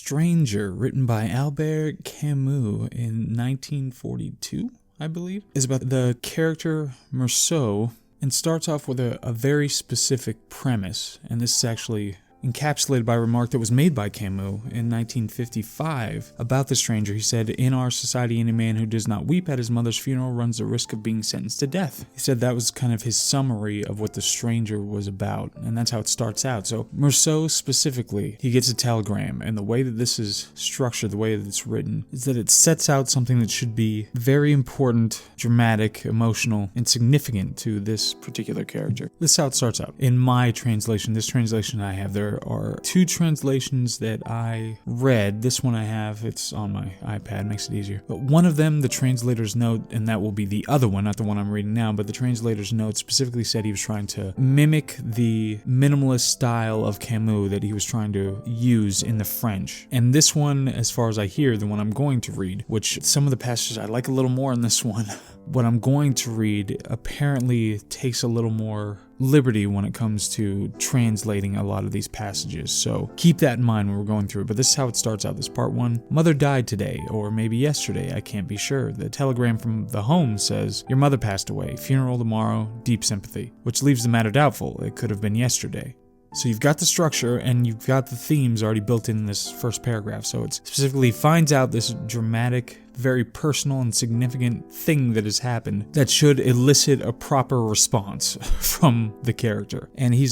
Stranger, written by Albert Camus in 1942, I believe, is about the character Merceau and starts off with a very specific premise, and this is actually encapsulated by a remark that was made by Camus in 1955 about the stranger. He said, "In our society, any man who does not weep at his mother's funeral runs the risk of being sentenced to death." He said that was kind of his summary of what the stranger was about, and that's how it starts out. So Merceau specifically, he gets a telegram, and the way that this is structured, the way that it's written, is that it sets out something that should be very important, dramatic, emotional, and significant to this particular character. This is how it starts out. In my translation, this translation I have, there are two translations that I read. This one I have, it's on my iPad, makes it easier. But one of them, the translator's note, and that will be the other one, not the one I'm reading now, but the translator's note specifically said he was trying to mimic the minimalist style of Camus that he was trying to use in the French. And this one, as far as I hear, the one I'm going to read, which some of the passages I like a little more in this one, what I'm going to read apparently takes a little more liberty when it comes to translating a lot of these passages. So keep that in mind when we're going through it. But this is how it starts out. This part one: "Mother died today, or maybe yesterday, I can't be sure. The telegram from the home says, your mother passed away. Funeral tomorrow, deep sympathy," which leaves the matter doubtful. It could have been yesterday. So you've got the structure and you've got the themes already built in this first paragraph. So it specifically finds out this dramatic, very personal and significant thing that has happened that should elicit a proper response from the character. And he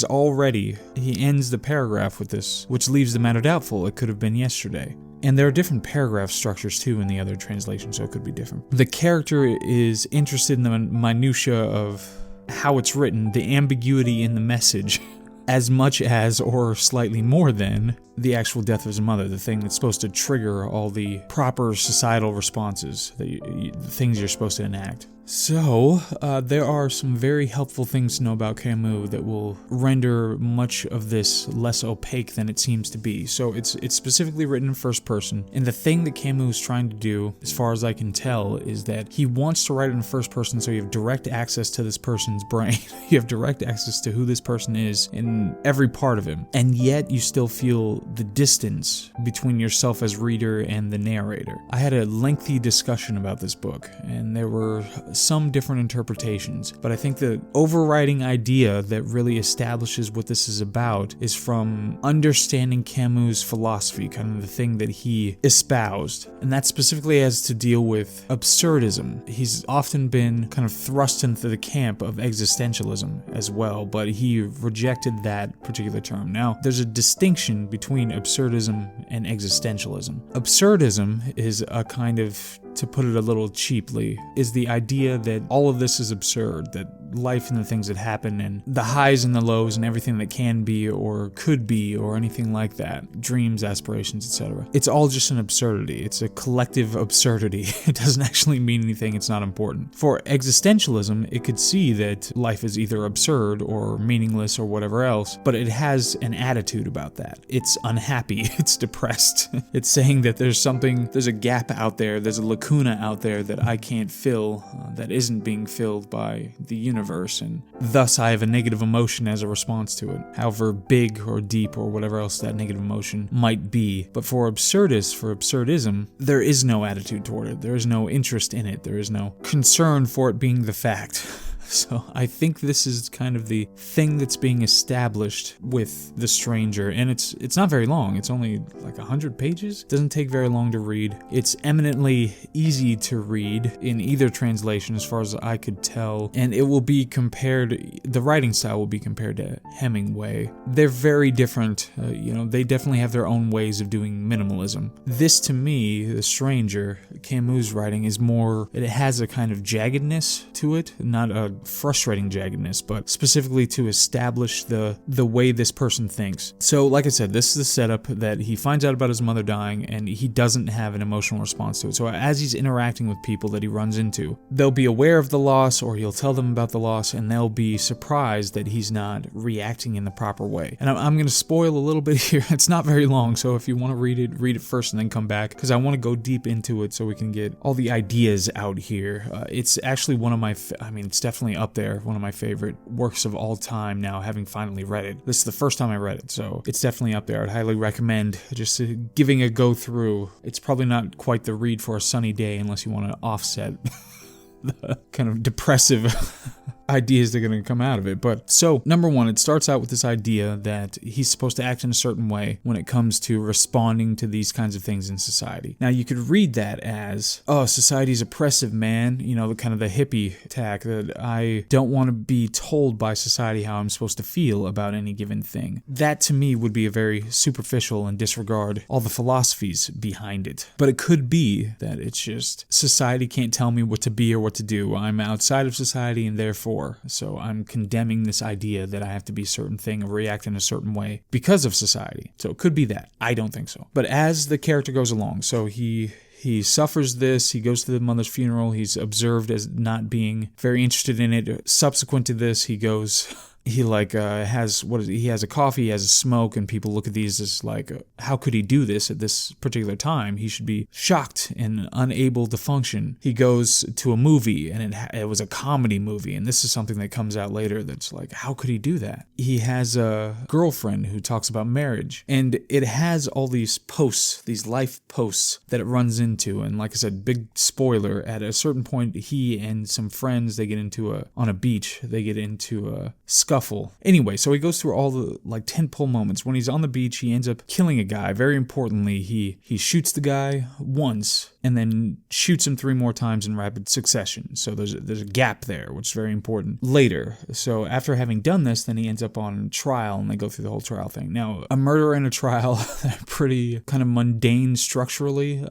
ends the paragraph with this, which leaves the matter doubtful. It could have been yesterday. And there are different paragraph structures too in the other translation, so it could be different. The character is interested in the minutia of how it's written, the ambiguity in the message, as much as, or slightly more than, the actual death of his mother, the thing that's supposed to trigger all the proper societal responses, the things you're supposed to enact. So, there are some very helpful things to know about Camus that will render much of this less opaque than it seems to be. So it's specifically written in first person, and the thing that Camus is trying to do, as far as I can tell, is that he wants to write it in first person so you have direct access to this person's brain. You have direct access to who this person is in every part of him, and yet you still feel the distance between yourself as reader and the narrator. I had a lengthy discussion about this book, and there were some different interpretations, but I think the overriding idea that really establishes what this is about is from understanding Camus' philosophy, kind of the thing that he espoused, and that specifically has to deal with absurdism. He's often been kind of thrust into the camp of existentialism as well, but he rejected that particular term. Now, there's a distinction between absurdism and existentialism. Absurdism is a kind of, to put it a little cheaply, is the idea that all of this is absurd, that life and the things that happen and the highs and the lows and everything that can be or could be or anything like that, dreams, aspirations, etc. It's all just an absurdity. It's a collective absurdity. It doesn't actually mean anything. It's not important. For existentialism, it could see that life is either absurd or meaningless or whatever else, but it has an attitude about that. It's unhappy. It's depressed. It's saying that there's a gap out there, there's a lacuna out there that I can't fill, that isn't being filled by the universe, and thus I have a negative emotion as a response to it, however big or deep or whatever else that negative emotion might be. But for absurdism, there is no attitude toward it, there is no interest in it, there is no concern for it being the fact. So I think this is kind of the thing that's being established with The Stranger, and it's not very long. It's only like 100 pages. It doesn't take very long to read. It's eminently easy to read in either translation as far as I could tell, and it will be compared, the writing style will be compared to Hemingway. They're very different, they definitely have their own ways of doing minimalism. This, to me, The Stranger, Camus' writing is more, it has a kind of jaggedness to it, not a frustrating jaggedness, but specifically to establish the way this person thinks. So like I said, this is the setup that he finds out about his mother dying and he doesn't have an emotional response to it. So as he's interacting with people that he runs into, they'll be aware of the loss or he'll tell them about the loss and they'll be surprised that he's not reacting in the proper way. And I'm going to spoil a little bit here. It's not very long, so if you want to read it first and then come back, because I want to go deep into it so we can get all the ideas out here. It's actually one of my, it's definitely definitely up there, one of my favorite works of all time now, having finally read it. This is the first time I read it, so it's definitely up there. I'd highly recommend just giving a go through. It's probably not quite the read for a sunny day unless you want to offset the kind of depressive ideas that are going to come out of it. But so, number one, it starts out with this idea that he's supposed to act in a certain way when it comes to responding to these kinds of things in society. Now, you could read that as, oh, society's oppressive, man. You know, the kind of the hippie tack that I don't want to be told by society how I'm supposed to feel about any given thing. That, to me, would be a very superficial and disregard all the philosophies behind it. But it could be that it's just society can't tell me what to be or what to do. I'm outside of society and therefore so I'm condemning this idea that I have to be a certain thing or react in a certain way because of society. So it could be that. I don't think so. But as the character goes along, so he suffers this, he goes to the mother's funeral, he's observed as not being very interested in it. Subsequent to this, he has a coffee, he has a smoke, and people look at these as like, how could he do this at this particular time? He should be shocked and unable to function. He goes to a movie, and it was a comedy movie, and this is something that comes out later that's like, how could he do that? He has a girlfriend who talks about marriage, and it has all these posts, these life posts that it runs into, and like I said, big spoiler, at a certain point, he and some friends, they get into on a beach, they get into a scuffle. Anyway, so he goes through all the like tentpole moments. When he's on the beach, he ends up killing a guy. Very importantly, he shoots the guy once and then shoots him 3 more times in rapid succession. So there's a gap there, which is very important later. So after having done this, then he ends up on trial, and they go through the whole trial thing. Now, a murder and a trial are pretty kind of mundane structurally.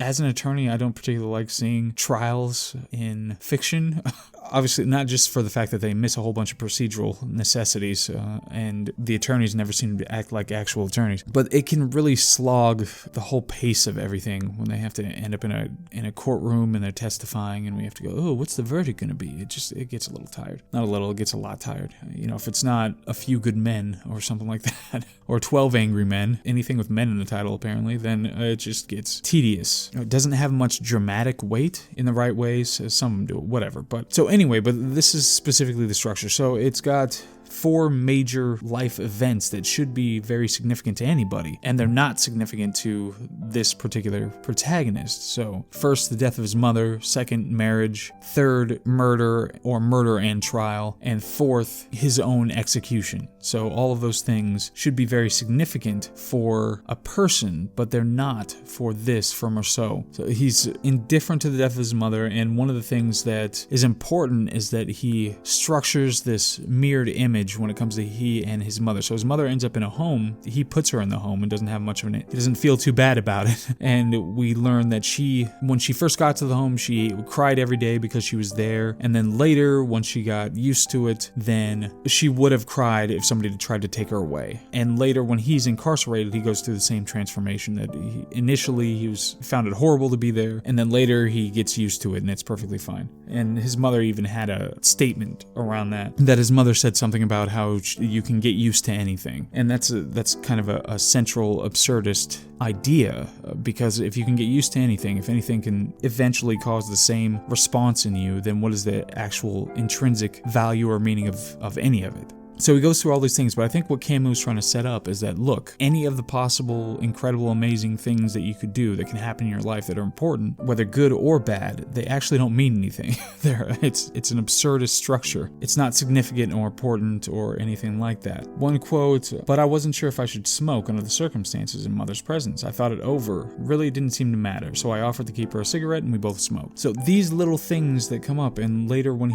As an attorney, I don't particularly like seeing trials in fiction. Obviously, not just for the fact that they miss a whole bunch of procedural necessities, and the attorneys never seem to act like actual attorneys, but it can really slog the whole pace of everything when they have to end up in a courtroom and they're testifying, and we have to go, oh, what's the verdict going to be? It gets a little tired. Not a little, it gets a lot tired. You know, if it's not A Few Good Men or something like that, or 12 Angry Men, anything with men in the title apparently, then it just gets tedious. It doesn't have much dramatic weight in the right ways. Some do, whatever. But so anyway, but this is specifically the structure. So it's got 4 major life events that should be very significant to anybody, and they're not significant to this particular protagonist. So first, the death of his mother; second, marriage; third, murder or murder and trial; and fourth, his own execution. So all of those things should be very significant for a person, but they're not for Marceau. So he's indifferent to the death of his mother, and one of the things that is important is that he structures this mirrored image when it comes to he and his mother. So his mother ends up in a home. He puts her in the home and doesn't have much of it. He doesn't feel too bad about it. And we learn that when she first got to the home, she cried every day because she was there. And then later, once she got used to it, then she would have cried if somebody had tried to take her away. And later, when he's incarcerated, he goes through the same transformation that initially he found it horrible to be there. And then later he gets used to it and it's perfectly fine. And his mother even had a statement around that his mother said something about how you can get used to anything. And that's kind of a central absurdist idea, because if you can get used to anything, if anything can eventually cause the same response in you, then what is the actual intrinsic value or meaning of any of it? So he goes through all these things, but I think what Camus is trying to set up is that, look, any of the possible, incredible, amazing things that you could do that can happen in your life that are important, whether good or bad, they actually don't mean anything. It's an absurdist structure. It's not significant or important or anything like that. One quote, "But I wasn't sure if I should smoke under the circumstances in Mother's presence. I thought it over. Really, it didn't seem to matter, so I offered to keep her a cigarette and we both smoked." So these little things that come up, and later when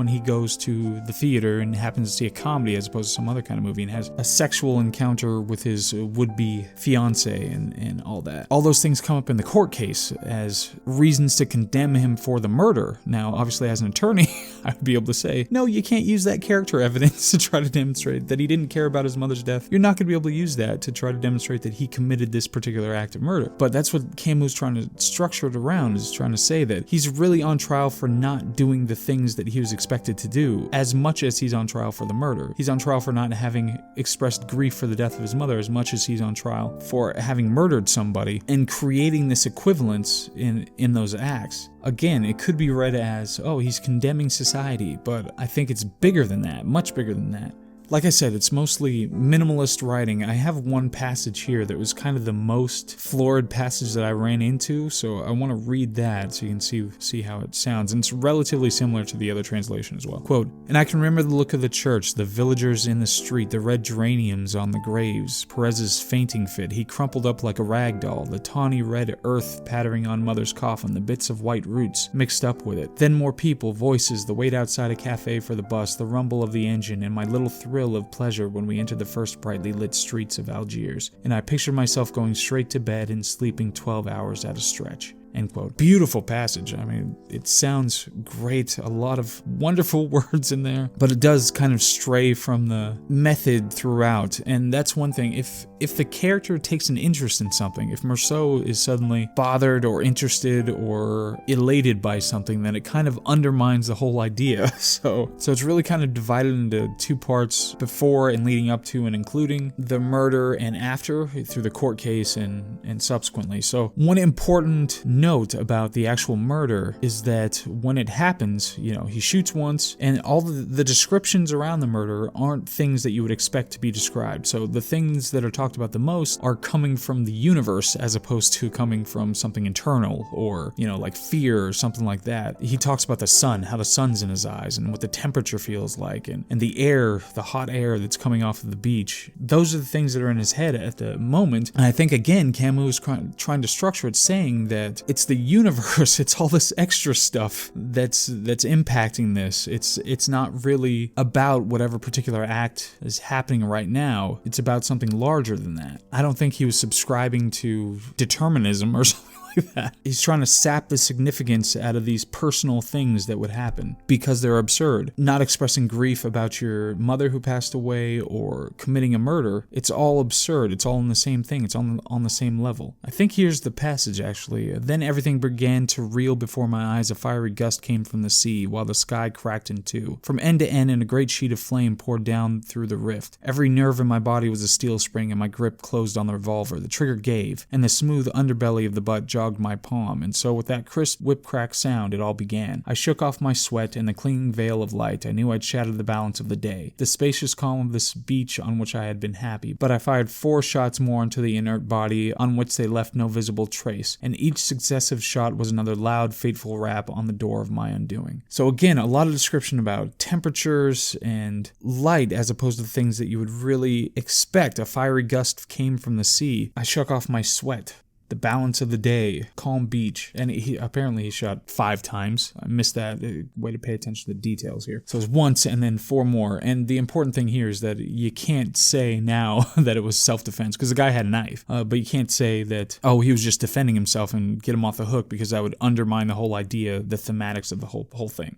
he goes to the theater and happens to see a comedy as opposed to some other kind of movie and has a sexual encounter with his would-be fiance and all that. All those things come up in the court case as reasons to condemn him for the murder. Now, obviously, as an attorney, I would be able to say, no, you can't use that character evidence to try to demonstrate that he didn't care about his mother's death. You're not going to be able to use that to try to demonstrate that he committed this particular act of murder. But that's what Camus is trying to structure it around, is trying to say that he's really on trial for not doing the things that he was expected to do, as much as he's on trial for the murder. murder. He's on trial for not having expressed grief for the death of his mother as much as he's on trial for having murdered somebody and creating this equivalence in those acts. Again, it could be read as, oh, he's condemning society, but I think it's bigger than that, much bigger than that. Like I said, it's mostly minimalist writing. I have one passage here that was kind of the most florid passage that I ran into, so I want to read that so you can see how it sounds. And it's relatively similar to the other translation as well. Quote, "And I can remember the look of the church, the villagers in the street, the red geraniums on the graves, Perez's fainting fit, he crumpled up like a rag doll, the tawny red earth pattering on mother's coffin, the bits of white roots mixed up with it. Then more people, voices, the wait outside a cafe for the bus, the rumble of the engine, and my little thrill of pleasure when we entered the first brightly lit streets of Algiers, and I pictured myself going straight to bed and sleeping 12 hours at a stretch." End quote. Beautiful passage. I mean, it sounds great. A lot of wonderful words in there, but it does kind of stray from the method throughout. And that's one thing. If the character takes an interest in something, if Meursault is suddenly bothered or interested or elated by something, then it kind of undermines the whole idea. So it's really kind of divided into two parts, before and leading up to and including the murder, and after through the court case and subsequently. So one important note about the actual murder is that when it happens, he shoots once, and all the descriptions around the murder aren't things that you would expect to be described. So the things that are talked about the most are coming from the universe as opposed to coming from something internal or, like fear or something like that. He talks about the sun, how the sun's in his eyes, and what the temperature feels like, and the air, the hot air that's coming off of the beach. Those are the things that are in his head at the moment. And I think, again, Camus is trying to structure it saying that it's the universe, it's all this extra stuff that's impacting this. It's not really about whatever particular act is happening right now. It's about something larger than that. I don't think he was subscribing to determinism or something like that. He's trying to sap the significance out of these personal things that would happen because they're absurd. Not expressing grief about your mother who passed away or committing a murder. It's all absurd. It's all in the same thing. It's on the same level. I think here's the passage actually. "Then everything began to reel before my eyes. A fiery gust came from the sea, while the sky cracked in two. From end to end, and a great sheet of flame poured down through the rift. Every nerve in my body was a steel spring, and my grip closed on the revolver. The trigger gave, and the smooth underbelly of the butt jogged my palm, and so with that crisp whip-crack sound it all began. I shook off my sweat, and the clinging veil of light. I knew I'd shattered the balance of the day, the spacious calm of this beach on which I had been happy, but I fired 4 shots more into the inert body, on which they left no visible trace, and each successive shot was another loud, fateful rap on the door of my undoing." So again, a lot of description about temperatures and light as opposed to things that you would really expect. A fiery gust came from the sea. I shook off my sweat. The balance of the day, calm beach, and he shot 5 times. I missed that. Way to pay attention to the details here. So it was once and then 4 more. And the important thing here is that you can't say now that it was self-defense because the guy had a knife. But you can't say that, oh, he was just defending himself and get him off the hook, because that would undermine the whole idea, the thematics of the whole thing.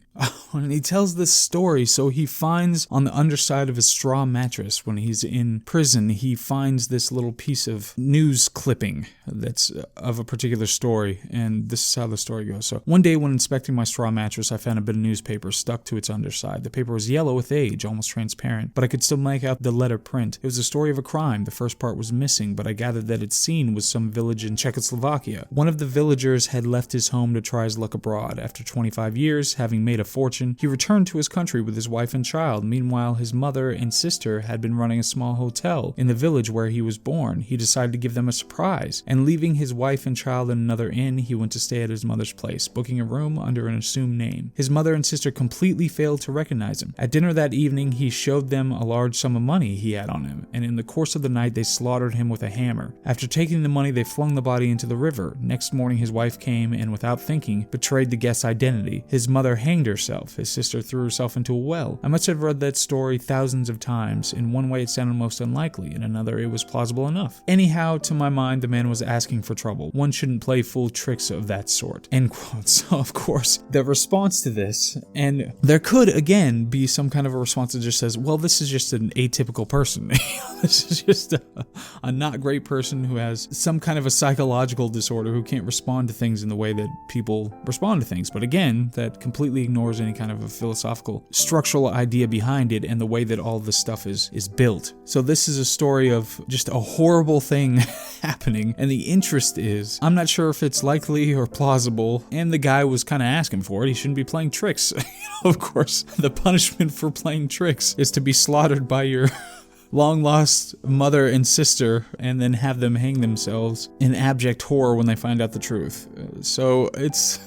And he tells this story. So he finds on the underside of his straw mattress when he's in prison, he finds this little piece of news clipping that's of a particular story, and this is how the story goes. So, one day when inspecting my straw mattress, I found a bit of newspaper stuck to its underside. The paper was yellow with age, almost transparent, but I could still make out the letter print. It was a story of a crime. The first part was missing, but I gathered that its scene was some village in Czechoslovakia. One of the villagers had left his home to try his luck abroad. After 25 years, having made a fortune, he returned to his country with his wife and child. Meanwhile, his mother and sister had been running a small hotel in the village where he was born. He decided to give them a surprise, and leaving his wife and child in another inn, he went to stay at his mother's place, booking a room under an assumed name. His mother and sister completely failed to recognize him. At dinner that evening, he showed them a large sum of money he had on him, and in the course of the night, they slaughtered him with a hammer. After taking the money, they flung the body into the river. Next morning, his wife came and, without thinking, betrayed the guest's identity. His mother hanged herself. His sister threw herself into a well. I must have read that story thousands of times. In one way, it sounded most unlikely. In another, it was plausible enough. Anyhow, to my mind, the man was asking asking for trouble. One shouldn't play fool tricks of that sort." End quote. So, of course, the response to this, and there could, again, be some kind of a response that just says, well, this is just an atypical person. This is just a not great person who has some kind of a psychological disorder who can't respond to things in the way that people respond to things. But again, that completely ignores any kind of a philosophical structural idea behind it and the way that all this stuff is built. So this is a story of just a horrible thing happening, and the interest is, I'm not sure if it's likely or plausible, and the guy was kind of asking for it. He shouldn't be playing tricks. Of course, the punishment for playing tricks is to be slaughtered by your long-lost mother and sister, and then have them hang themselves in abject horror when they find out the truth. So it's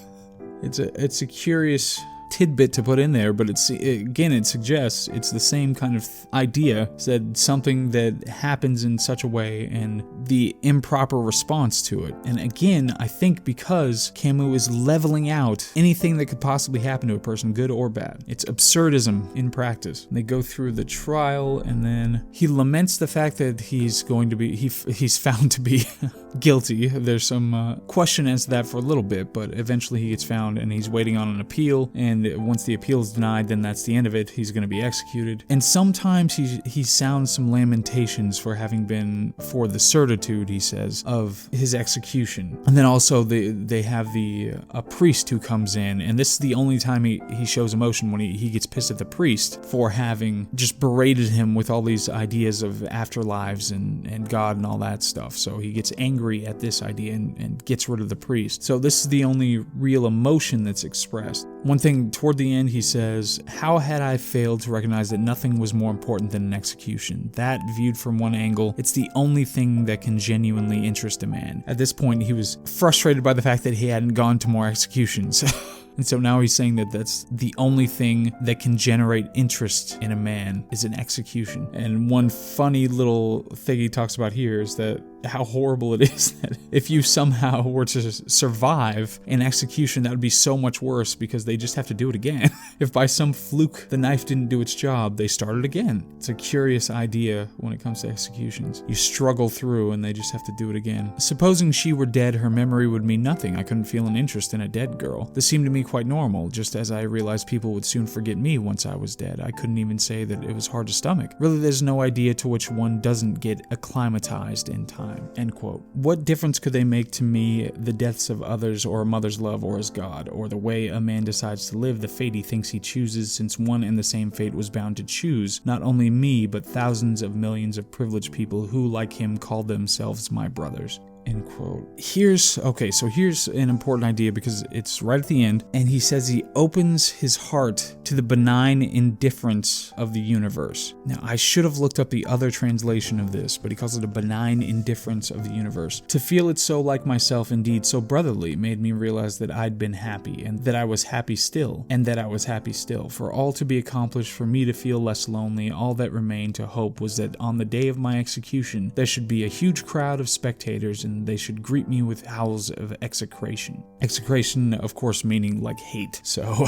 a curious tidbit to put in there, but it suggests it's the same kind of idea, that something that happens in such a way and the improper response to it. And again, I think because Camus is leveling out anything that could possibly happen to a person, good or bad. It's absurdism in practice. They go through the trial, and then he laments the fact that he's found to be guilty. There's some question as to that for a little bit, but eventually he gets found, and he's waiting on an appeal, and once the appeal is denied, then that's the end of it. He's going to be executed. And sometimes he sounds some lamentations for having been for the certitude, he says, of his execution. And then also they have a priest who comes in, and this is the only time he shows emotion, when he gets pissed at the priest for having just berated him with all these ideas of afterlives and God and all that stuff. So he gets angry at this idea and gets rid of the priest. So this is the only real emotion that's expressed. One thing toward the end, he says, "How had I failed to recognize that nothing was more important than an execution? That, viewed from one angle, it's the only thing that can genuinely interest a man." At this point, he was frustrated by the fact that he hadn't gone to more executions. And so now he's saying that that's the only thing that can generate interest in a man is an execution. And one funny little thing he talks about here is that how horrible it is that if you somehow were to survive an execution, that would be so much worse because they just have to do it again. If by some fluke the knife didn't do its job, they start it again. It's a curious idea when it comes to executions. You struggle through and they just have to do it again. Supposing she were dead, her memory would mean nothing. I couldn't feel an interest in a dead girl. This seemed to me quite normal, just as I realized people would soon forget me once I was dead. I couldn't even say that it was hard to stomach. Really, there's no idea to which one doesn't get acclimatized in time. End quote. What difference could they make to me, the deaths of others, or a mother's love, or as God, or the way a man decides to live, the fate he thinks he chooses, since one and the same fate was bound to choose, not only me, but thousands of millions of privileged people who, like him, called themselves my brothers. End quote. Here's an important idea because it's right at the end, and he says he opens his heart to the benign indifference of the universe. Now, I should have looked up the other translation of this, but he calls it a benign indifference of the universe. To feel it so like myself, indeed so brotherly, made me realize that I'd been happy, and that I was happy still, For all to be accomplished, for me to feel less lonely, all that remained to hope was that on the day of my execution, there should be a huge crowd of spectators, and they should greet me with howls of execration. Execration, of course, meaning like hate. So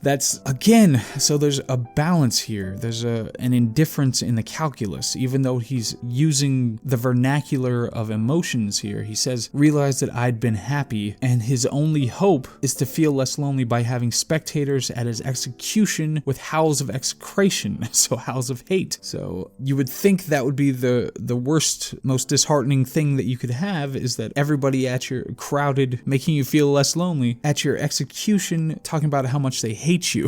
that's, again, so there's a balance here. There's an indifference in the calculus, even though he's using the vernacular of emotions here. He says, realize that I'd been happy, and his only hope is to feel less lonely by having spectators at his execution with howls of execration, so howls of hate. So you would think that would be the worst, most disheartening thing that you could have, is that everybody at your crowded, making you feel less lonely, at your execution, talking about how much they hate you.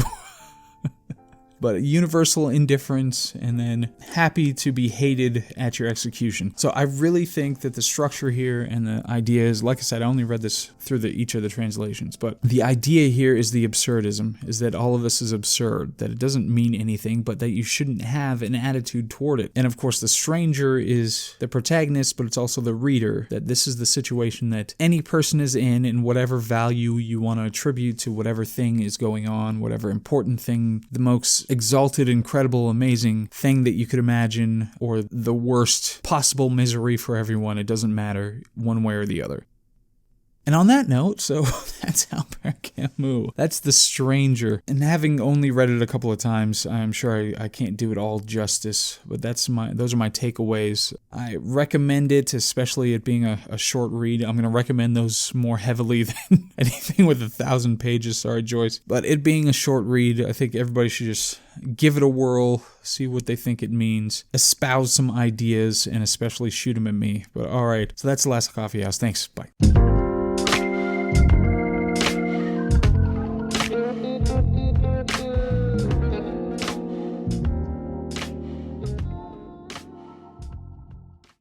But universal indifference, and then happy to be hated at your execution. So I really think that the structure here and the idea is, like I said, I only read this through each of the translations, but the idea here is the absurdism, is that all of this is absurd, that it doesn't mean anything, but that you shouldn't have an attitude toward it. And of course, the stranger is the protagonist, but it's also the reader, that this is the situation that any person is in, and whatever value you want to attribute to whatever thing is going on, whatever important thing, the most exalted, incredible, amazing thing that you could imagine, or the worst possible misery for everyone, it doesn't matter one way or the other. And on that note, so that's Albert Camus. That's The Stranger. And having only read it a couple of times, I'm sure I can't do it all justice, but those are my takeaways. I recommend it, especially it being a short read. I'm going to recommend those more heavily than anything with 1,000 pages. Sorry, Joyce. But it being a short read, I think everybody should just give it a whirl, see what they think it means, espouse some ideas, and especially shoot them at me. But all right, so that's the last coffee house. Thanks. Bye.